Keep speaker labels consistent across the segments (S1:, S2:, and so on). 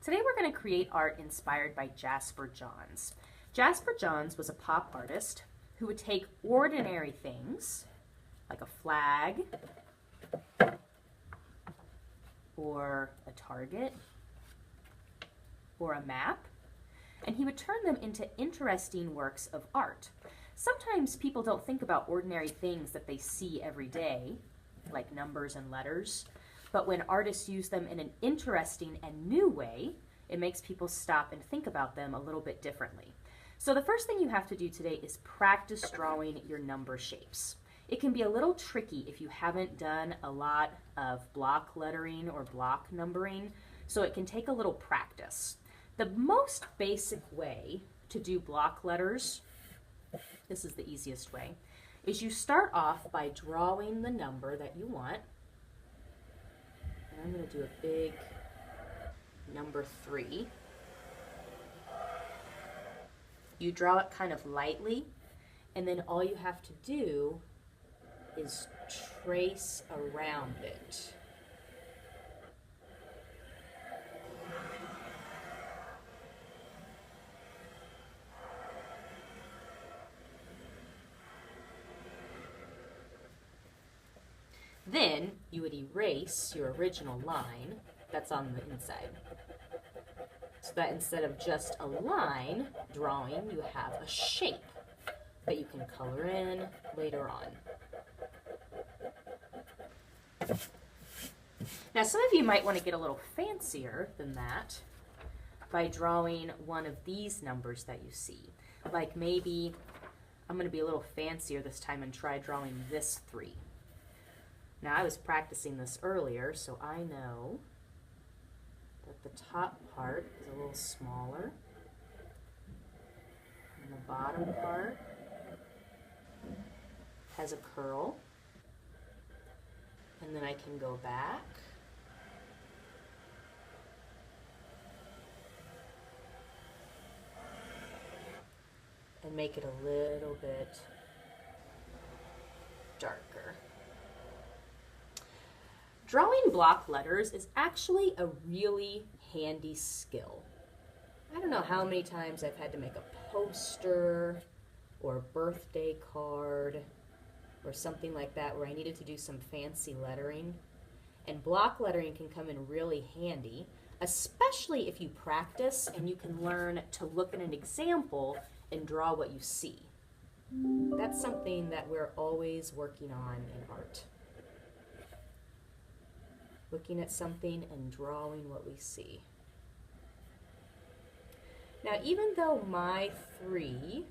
S1: Today we're going to create art inspired by Jasper Johns. Jasper Johns was a pop artist who would take ordinary things like a flag or a target or a map, and he would turn them into interesting works of art. Sometimes people don't think about ordinary things that they see every day, like numbers and letters, but when artists use them in an interesting and new way, it makes people stop and think about them a little bit differently. So the first thing you have to do today is practice drawing your number shapes. It can be a little tricky if you haven't done a lot of block lettering or block numbering, so it can take a little practice. The most basic way to do block letters, this is the easiest way, is you start off by drawing the number that you want. And I'm going to do a big number 3. You draw it kind of lightly, and then all you have to do is trace around it. Then you would erase your original line that's on the inside. So that instead of just a line drawing, you have a shape that you can color in later on. Now some of you might want to get a little fancier than that by drawing one of these numbers that you see. Like maybe I'm going to be a little fancier this time and try drawing this 3. Now I was practicing this earlier, so I know that the top part is a little smaller and the bottom part has a curl, and then I can go back and make it a little bit darker. Drawing block letters is actually a really handy skill. I don't know how many times I've had to make a poster or a birthday card or something like that where I needed to do some fancy lettering. And block lettering can come in really handy, especially if you practice and you can learn to look at an example and draw what you see. That's something that we're always working on in art. Looking at something and drawing what we see. Now, even though my 3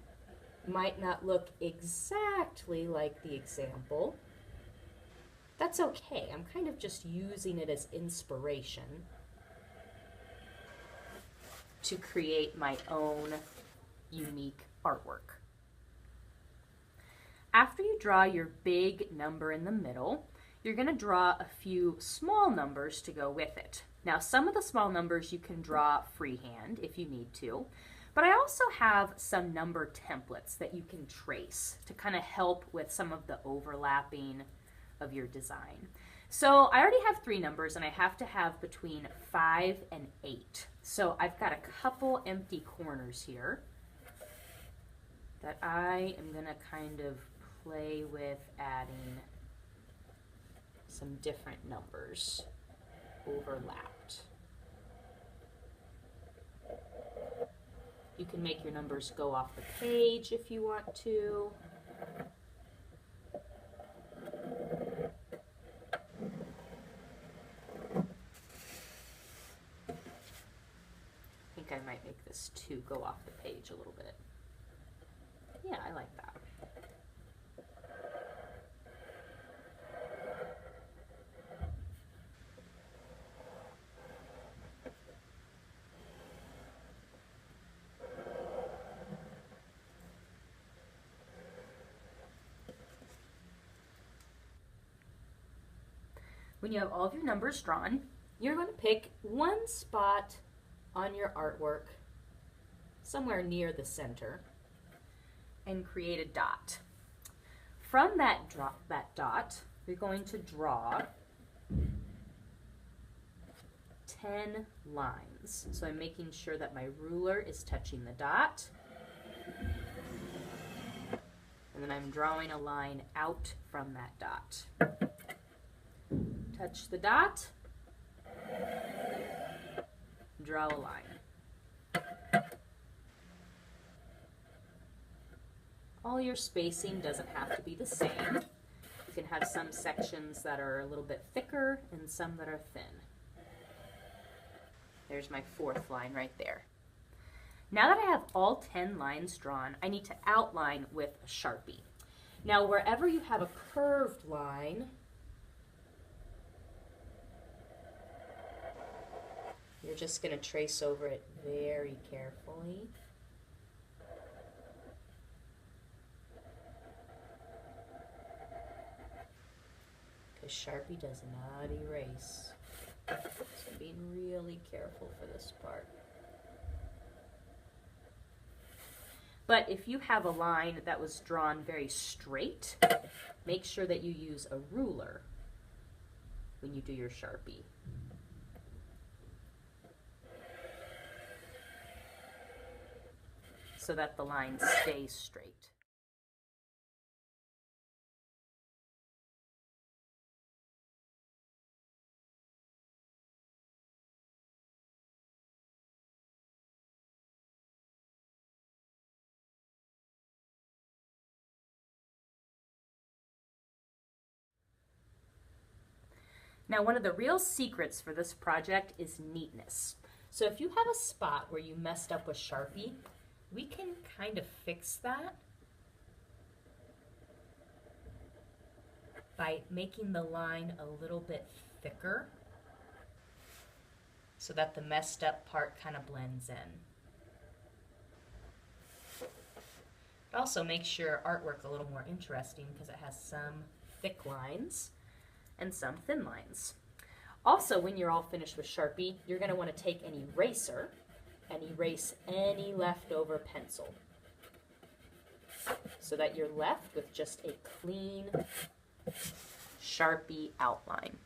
S1: might not look exactly like the example, that's okay. I'm kind of just using it as inspiration to create my own unique artwork. After you draw your big number in the middle, you're going to draw a few small numbers to go with it. Now, some of the small numbers you can draw freehand if you need to, but I also have some number templates that you can trace to kind of help with some of the overlapping of your design. So I already have 3 numbers, and I have to have between 5 and 8. So I've got a couple empty corners here that I am going to kind of play with adding some different numbers overlapped. You can make your numbers go off the page if you want to. I think I might make this 2 go off the page a little bit. Yeah, I like that. When you have all of your numbers drawn, you're going to pick one spot on your artwork, somewhere near the center, and create a dot. From that dot, you're going to draw 10 lines. So I'm making sure that my ruler is touching the dot. And then I'm drawing a line out from that dot. Touch the dot, draw a line. All your spacing doesn't have to be the same. You can have some sections that are a little bit thicker and some that are thin. There's my 4th line right there. Now that I have all 10 lines drawn, I need to outline with a Sharpie. Now wherever you have a curved line, you're just going to trace over it very carefully. Because Sharpie does not erase. So being really careful for this part. But if you have a line that was drawn very straight, make sure that you use a ruler when you do your Sharpie. So that the line stays straight. Now, one of the real secrets for this project is neatness. So if you have a spot where you messed up with Sharpie, we can kind of fix that by making the line a little bit thicker so that the messed up part kind of blends in. It also makes your artwork a little more interesting because it has some thick lines and some thin lines. Also, when you're all finished with Sharpie, you're going to want to take an eraser and erase any leftover pencil so that you're left with just a clean Sharpie outline.